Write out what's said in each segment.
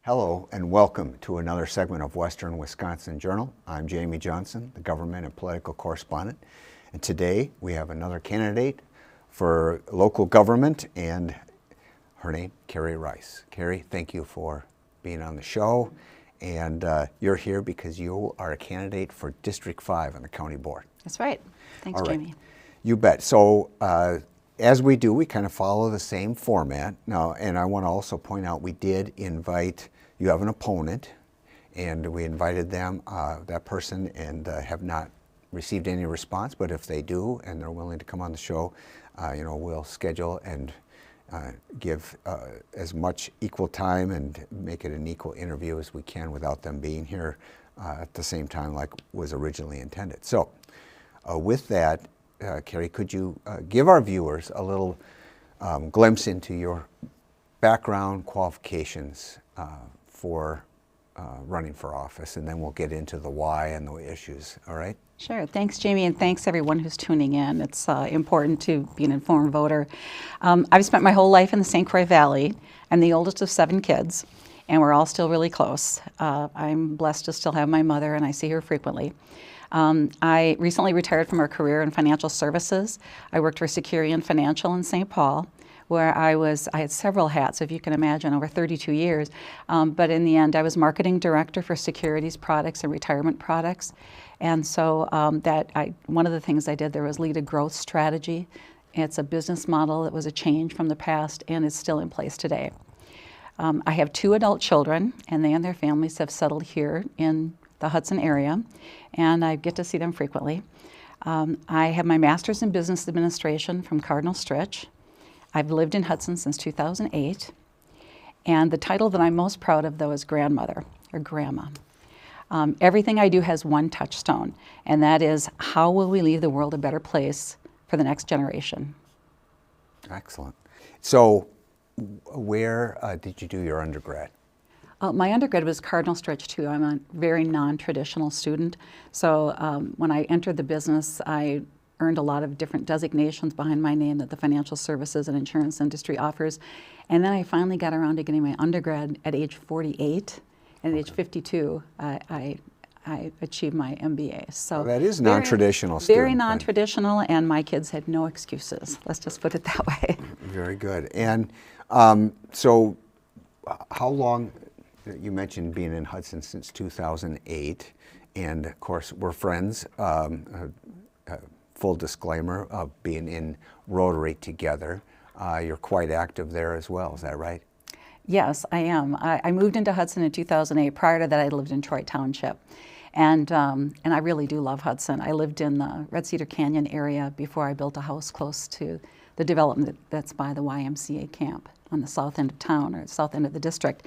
Hello and welcome to another segment of Western Wisconsin Journal. I'm Jamie Johnson, the government and political correspondent. And today we have another candidate for local government, and her name, Kerry Reis. Kerry, thank you for being on the show. And you're here because you are a candidate for District 5 on the county board. That's right. Thanks, Jamie. You bet. So as we do, we kind of follow the same format. Now, and I want to also point out we did invite, you have an opponent, and we invited them, that person, and have not received any response. But if they do and they're willing to come on the show, we'll schedule and give as much equal time and make it an equal interview as we can without them being here at the same time like was originally intended. So with that, Kerry, could you give our viewers a little glimpse into your background, qualifications for running for office, and then we'll get into the why and the issues, all right? Sure. Thanks, Jamie, and thanks everyone who's tuning in. It's important to be an informed voter. I've spent my whole life in the St. Croix Valley. I'm the oldest of 7 kids, and we're all still really close. I'm blessed to still have my mother, and I see her frequently. I recently retired from our career in financial services. I worked for Securian Financial in St. Paul, where I had several hats, if you can imagine, over 32 years. But in the end, I was marketing director for securities products and retirement products. And so one of the things I did there was lead a growth strategy. It's a business model that was a change from the past and is still in place today. I have 2 adult children, and they and their families have settled here in the Hudson area, and I get to see them frequently. I have my master's in business administration from Cardinal Stritch. I've lived in Hudson since 2008, and the title that I'm most proud of, though, is grandmother, or grandma. Everything I do has one touchstone, and that is, how will we leave the world a better place for the next generation? Excellent. So where did you do your undergrad? My undergrad was Cardinal Stritch, too. I'm a very non-traditional student. So when I entered the business, I earned a lot of different designations behind my name that the financial services and insurance industry offers. And then I finally got around to getting my undergrad at age 48. And at age 52, I achieved my MBA. So that is non-traditional. Very non-traditional, and my kids had no excuses. Let's just put it that way. Very good. And so how long, you mentioned being in Hudson since 2008, and of course we're friends. Full disclaimer of being in Rotary together. You're quite active there as well, is that right? Yes, I am. I moved into Hudson in 2008. Prior to that, I lived in Troy Township. And I really do love Hudson. I lived in the Red Cedar Canyon area before I built a house close to the development that's by the YMCA camp on the south end of town, or south end of the district.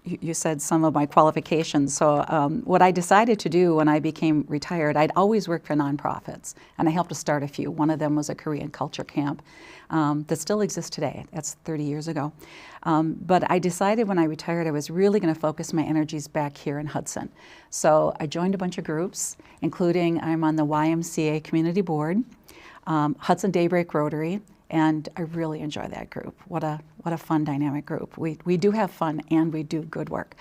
You said some of my qualifications. So what I decided to do when I became retired, I'd always worked for nonprofits, and I helped to start a few. One of them was a Korean culture camp that still exists today. That's 30 years ago. But I decided when I retired I was really going to focus my energies back here in Hudson. So I joined a bunch of groups, including I'm on the YMCA Community Board, Hudson Daybreak Rotary, and I really enjoy that group. What a fun, dynamic group. We do have fun, and we do good work.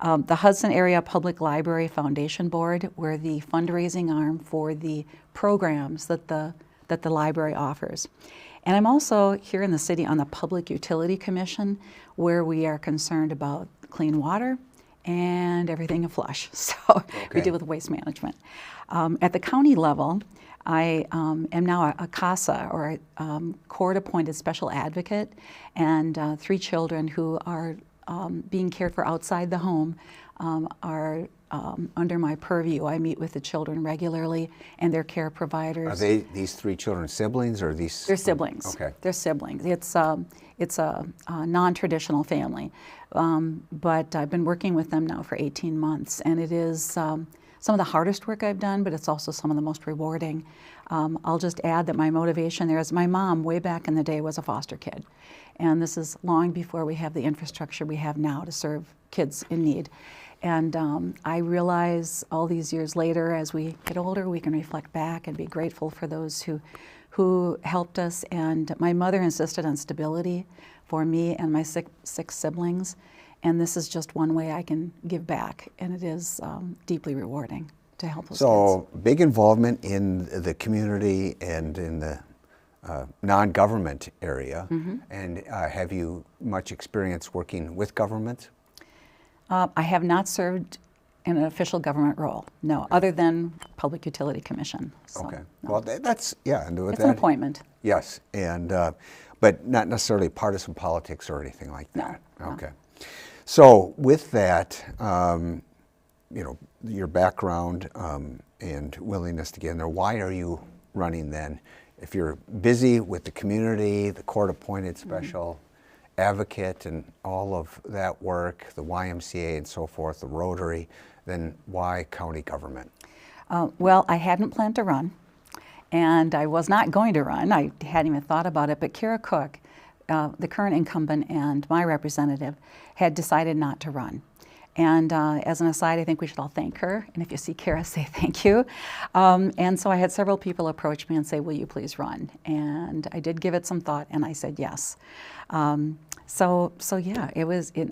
The Hudson Area Public Library Foundation Board, we're the fundraising arm for the programs that the library offers. And I'm also here in the city on the Public Utility Commission, where we are concerned about clean water and everything in flush. So we deal with waste management. At the county level, I am now a CASA, or a court-appointed special advocate, and 3 children who are being cared for outside the home are under my purview. I meet with the children regularly and their care providers. Are these 3 children siblings, or these? They're siblings. Okay. They're siblings. It's a non-traditional family, but I've been working with them now for 18 months, and it is some of the hardest work I've done, but it's also some of the most rewarding. I'll just add that my motivation there is my mom, way back in the day, was a foster kid. And this is long before we have the infrastructure we have now to serve kids in need. And I realize all these years later, as we get older, we can reflect back and be grateful for those who who helped us, and my mother insisted on stability for me and my six siblings, and this is just one way I can give back, and it is deeply rewarding to help those kids. So big involvement in the community and in the non-government area. And have you much experience working with government? I have not served in an official government role, no, other than Public Utility Commission. So, Okay. no. Well, that's, yeah. And with It's an appointment. Yes, and but not necessarily partisan politics or anything like that. No. Okay. So with that, you know, your background and willingness to get in there, why are you running then? If you're busy with the community, the court-appointed special advocate and all of that work, the YMCA and so forth, the Rotary, then why county government? Well, I hadn't planned to run, and I was not going to run. I hadn't even thought about it, but Kara Cook, the current incumbent and my representative, had decided not to run. And as an aside, I think we should all thank her. And if you see Kara, say thank you. And so I had several people approach me and say, will you please run? And I did give it some thought, and I said yes. So yeah,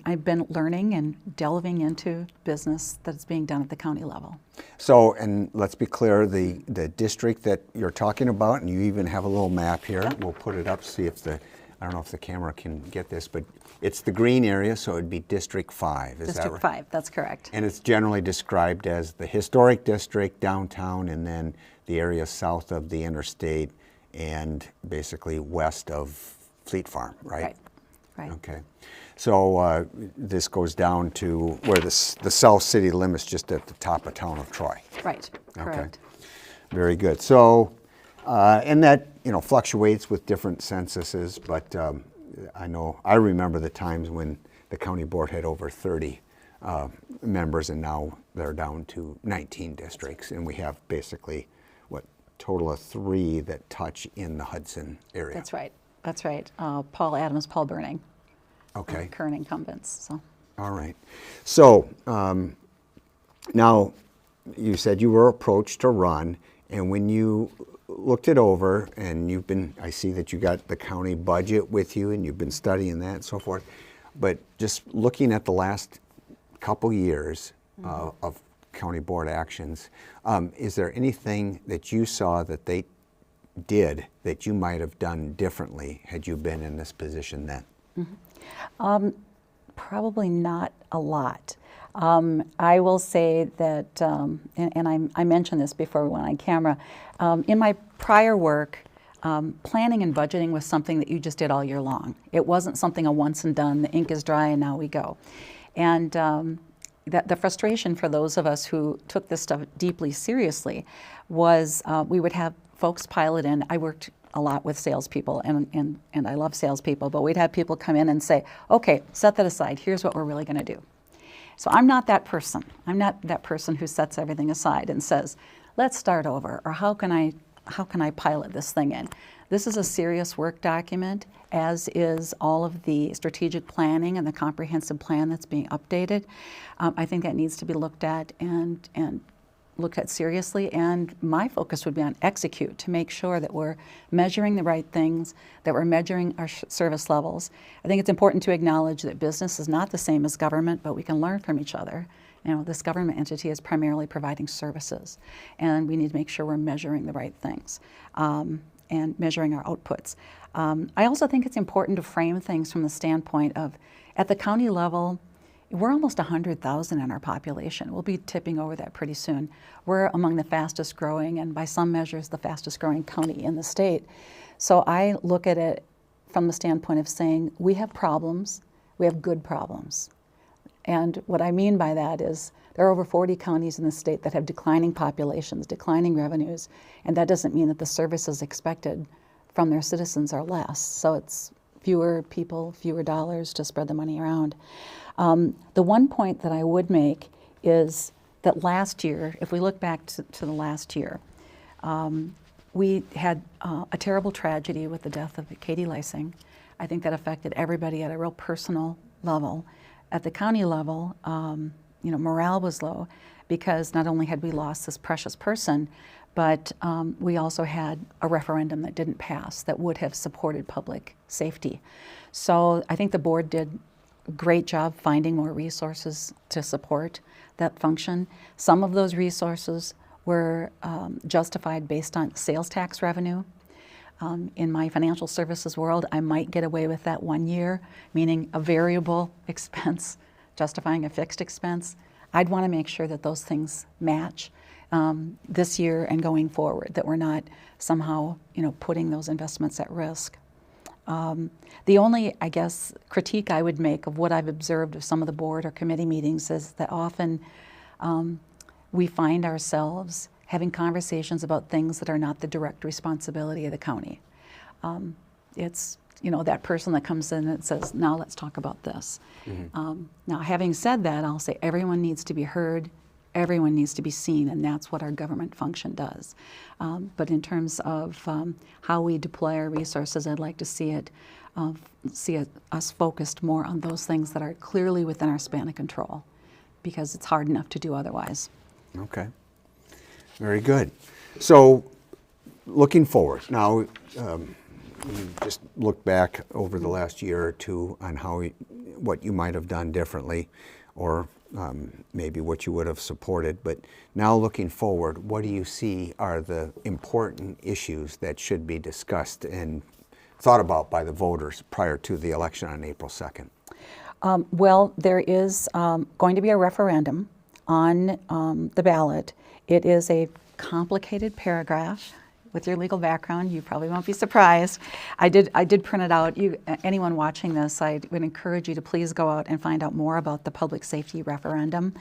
I've been learning and delving into business that's being done at the county level. So, and let's be clear, the district that you're talking about, and you even have a little map here. Yep. We'll put it up, see if I don't know if the camera can get this, but it's the green area, so it'd be District 5, is that right? District 5, that's correct. And it's generally described as the historic district, downtown, and then the area south of the interstate and basically west of Fleet Farm, right? Right. Okay. So this goes down to where the south city limits, just at the top of town of Troy. Right, correct. Okay. Very good. So, and that, you know, fluctuates with different censuses, but I remember the times when the county board had over 30 members, and now they're down to 19 districts, and we have basically, total of 3 that touch in the Hudson area. That's right. That's right. Paul Adams, Paul Burning. Okay. Current incumbents. So. All right. So now you said you were approached to run, and when you looked it over, and I see that you got the county budget with you, and you've been studying that and so forth, but just looking at the last couple years of county board actions, is there anything that you saw that they did that you might have done differently had you been in this position then? Probably not a lot. I will say that, and I mentioned this before we went on camera, in my prior work, planning and budgeting was something that you just did all year long. It wasn't something a once and done, the ink is dry and now we go. And the frustration for those of us who took this stuff deeply seriously was we would have folks pile it in. I worked a lot with salespeople, and I love salespeople, but we'd have people come in and say, okay, set that aside, here's what we're really going to do. So I'm not that person. I'm not that person who sets everything aside and says, let's start over, or how can I pilot this thing in? This is a serious work document, as is all of the strategic planning and the comprehensive plan that's being updated. I think that needs to be looked at and looked at seriously, and my focus would be on execute, to make sure that we're measuring the right things, that we're measuring our service levels. I think it's important to acknowledge that business is not the same as government, but we can learn from each other. You know, this government entity is primarily providing services, and we need to make sure we're measuring the right things and measuring our outputs. I also think it's important to frame things from the standpoint of, at the county level, we're almost 100,000 in our population. We'll be tipping over that pretty soon. We're among the fastest growing, and by some measures, the fastest growing county in the state. So I look at it from the standpoint of saying, we have problems, we have good problems. And what I mean by that is there are over 40 counties in the state that have declining populations, declining revenues, and that doesn't mean that the services expected from their citizens are less. So it's fewer people, fewer dollars to spread the money around. The one point that I would make is that last year, if we look back to the last year, we had a terrible tragedy with the death of Katie Leising. I think that affected everybody at a real personal level. At the county level, morale was low, because not only had we lost this precious person, But we also had a referendum that didn't pass that would have supported public safety. So I think the board did a great job finding more resources to support that function. Some of those resources were justified based on sales tax revenue. In my financial services world, I might get away with that 1 year, meaning a variable expense justifying a fixed expense. I'd want to make sure that those things match this year and going forward, that we're not somehow, putting those investments at risk. The only, I guess, critique I would make of what I've observed of some of the board or committee meetings is that often we find ourselves having conversations about things that are not the direct responsibility of the county. It's, that person that comes in and says, now let's talk about this. Mm-hmm. Now, having said that, I'll say everyone needs to be heard, everyone needs to be seen, and that's what our government function does. But in terms of how we deploy our resources, I'd like to see us focused more on those things that are clearly within our span of control, because it's hard enough to do otherwise. Okay. Very good. So, looking forward, now you just look back over the last year or two on what you might have done differently, or maybe what you would have supported. But now looking forward, what do you see are the important issues that should be discussed and thought about by the voters prior to the election on April 2nd? Well, there is going to be a referendum on the ballot. It is a complicated paragraph. With your legal background, you probably won't be surprised. I did print it out. Anyone watching this, I would encourage you to please go out and find out more about the public safety referendum.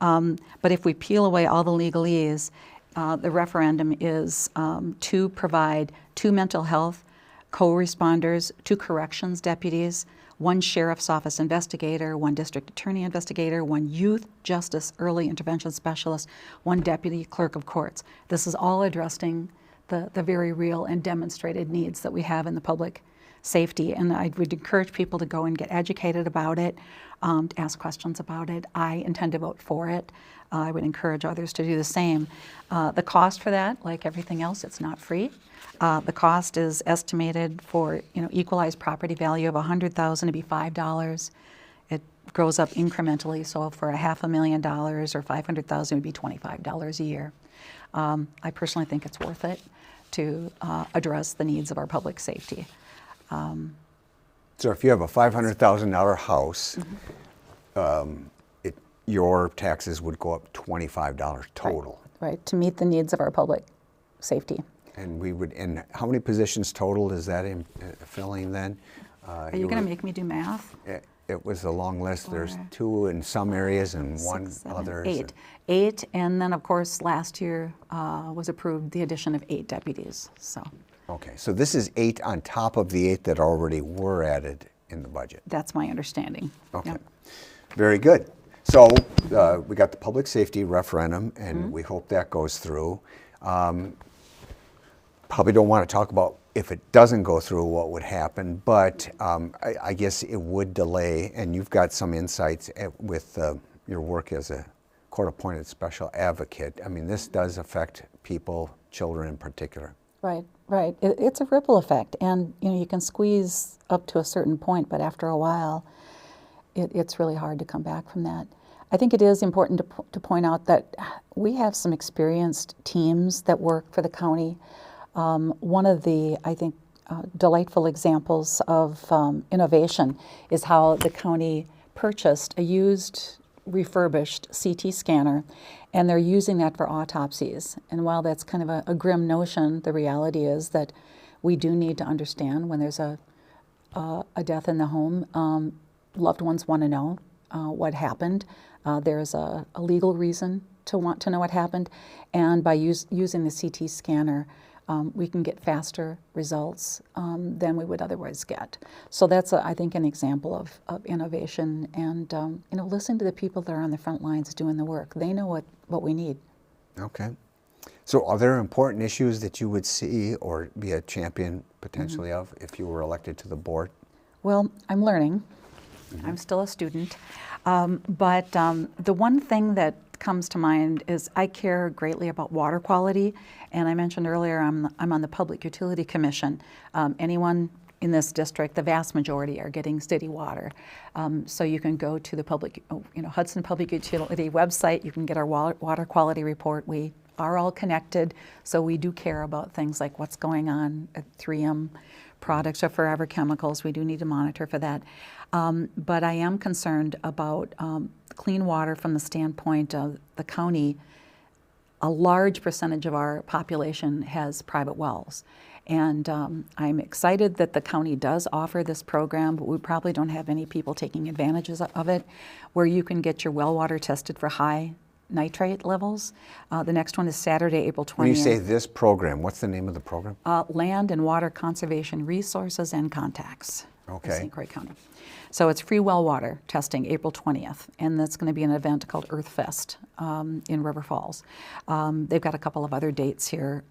But if we peel away all the legalese, the referendum is to provide 2 mental health co-responders, 2 corrections deputies, 1 sheriff's office investigator, 1 district attorney investigator, 1 youth justice early intervention specialist, 1 deputy clerk of courts. This is all addressing the very real and demonstrated needs that we have in the public safety. And I would encourage people to go and get educated about it, to ask questions about it. I intend to vote for it. I would encourage others to do the same. The cost for that, like everything else, it's not free. The cost is estimated for equalized property value of $100,000 to be $5. It grows up incrementally, so for $500,000 or $500,000 would be $25 a year. I personally think it's worth it to address the needs of our public safety. So if you have a $500,000 house, Mm-hmm. Your taxes would go up $25 total. Right, to meet the needs of our public safety. And how many positions total is that filling then? Are you going to make me do math? It was a long list. There's 2 in some areas and 1 others. 8. 8, and then of course last year was approved the addition of 8 deputies. So. Okay, so this is 8 on top of the 8 that already were added in the budget. That's my understanding. Okay, Yep. Very good. So we got the public safety referendum, and Mm-hmm. we hope that goes through. Probably don't want to talk about if it doesn't go through what would happen, but I guess it would delay, and you've got some insights with your work as a court-appointed special advocate. I mean, this does affect people, children in particular. Right. It's a ripple effect, and you can squeeze up to a certain point, but after a while, it's really hard to come back from that. I think it is important to point out that we have some experienced teams that work for the county. One of the, I think, delightful examples of innovation is how the county purchased a used, refurbished CT scanner, and they're using that for autopsies. And while that's kind of a grim notion, the reality is that we do need to understand when there's a death in the home. Loved ones want to know what happened. There's a legal reason to want to know what happened, and by using the CT scanner, we can get faster results than we would otherwise get. So that's, I think, an example of innovation, and listen to the people that are on the front lines doing the work. They know what we need. Okay. So are there important issues that you would see or be a champion potentially Mm-hmm. of if you were elected to the board? Well, I'm learning. Mm-hmm. I'm still a student. But the one thing that comes to mind is I care greatly about water quality, and I mentioned earlier I'm on the Public Utility Commission. Anyone in this district, the vast majority are getting city water. So you can go to the Hudson Public Utility website. You can get our water quality report. We are all connected, so we do care about things like what's going on at 3M products or Forever Chemicals. We do need to monitor for that. But I am concerned about clean water from the standpoint of the county. A large percentage of our population has private wells. And I'm excited that the county does offer this program, but we probably don't have any people taking advantages of it, where you can get your well water tested for high nitrate levels. The next one is Saturday, April 20th. When you say this program, what's the name of the program? Land and Water Conservation Resources and Contacts. Okay. St. Croix County. So it's free well water testing April 20th, and that's going to be an event called Earth Fest in River Falls. They've got a couple of other dates here.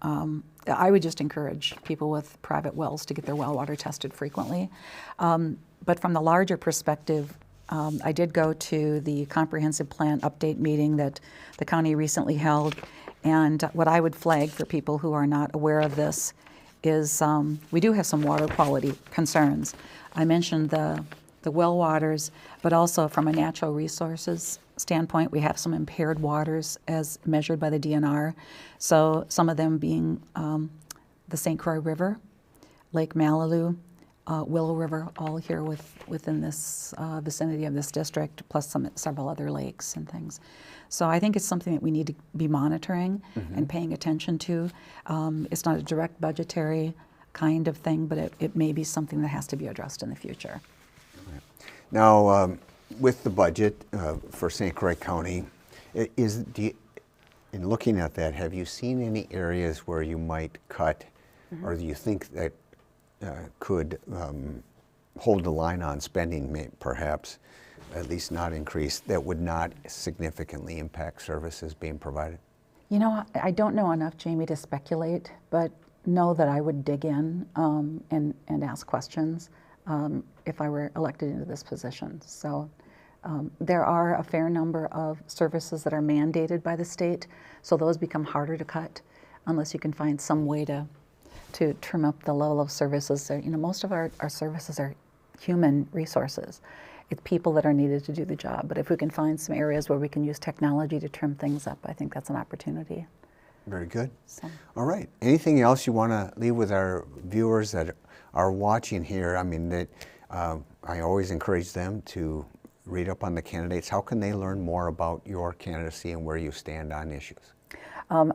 I would just encourage people with private wells to get their well water tested frequently. But from the larger perspective, I did go to the comprehensive plan update meeting that the county recently held, and what I would flag for people who are not aware of this is we do have some water quality concerns. I mentioned the well waters, but also from a natural resources standpoint, we have some impaired waters as measured by the DNR. So some of them being the St. Croix River, Lake Malibu, Willow River, all here within this vicinity of this district, plus several other lakes and things. So I think it's something that we need to be monitoring and paying attention to. It's not a direct budgetary kind of thing, but it may be something that has to be addressed in the future. Now, with the budget for St. Croix County, in looking at that, have you seen any areas where you might cut, or do you think that could hold the line on spending, perhaps, at least not increase, that would not significantly impact services being provided? You know, I don't know enough, Jamie, to speculate, but know that I would dig in and ask questions if I were elected into this position. So there are a fair number of services that are mandated by the state, so those become harder to cut unless you can find some way to trim up the level of services. You know, most of our services are human resources. It's people that are needed to do the job. But if we can find some areas where we can use technology to trim things up, I think that's an opportunity. Very good. So. All right. Anything else you want to leave with our viewers that are watching here? I mean, I always encourage them to read up on the candidates. How can they learn more about your candidacy and where you stand on issues?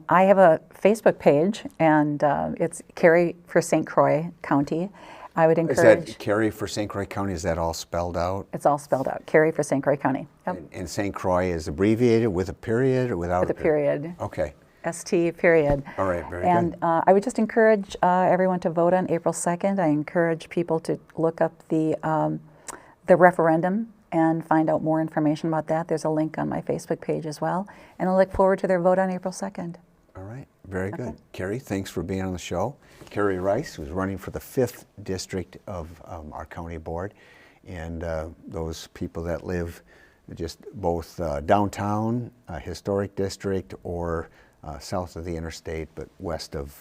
I have a Facebook page, and it's Kerry for St. Croix County. I would encourage. Is that Kerry for St. Croix County? Is that all spelled out? It's all spelled out. Kerry for St. Croix County. Yep. And St. Croix is abbreviated with a period or without with a period? Okay. ST period. All right, very good. And I would just encourage everyone to vote on April 2nd. I encourage people to look up the referendum and find out more information about that. There's a link on my Facebook page as well. And I look forward to their vote on April 2nd. All right, very good. Kerry, thanks for being on the show. Kerry Reis, who's running for the 5th district of our county board. And those people that live just both downtown, historic district, or south of the interstate, but west of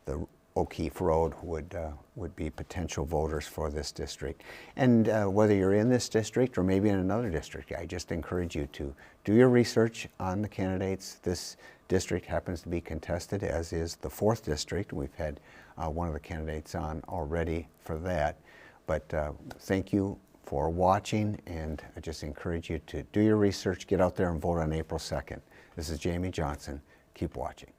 the O'Keefe Road would be potential voters for this district. And whether you're in this district or maybe in another district, I just encourage you to do your research on the candidates. This district happens to be contested, as is the 4th district. We've had one of the candidates on already for that. But thank you for watching, and I just encourage you to do your research, get out there and vote on April 2nd. This is Jamie Johnson. Keep watching.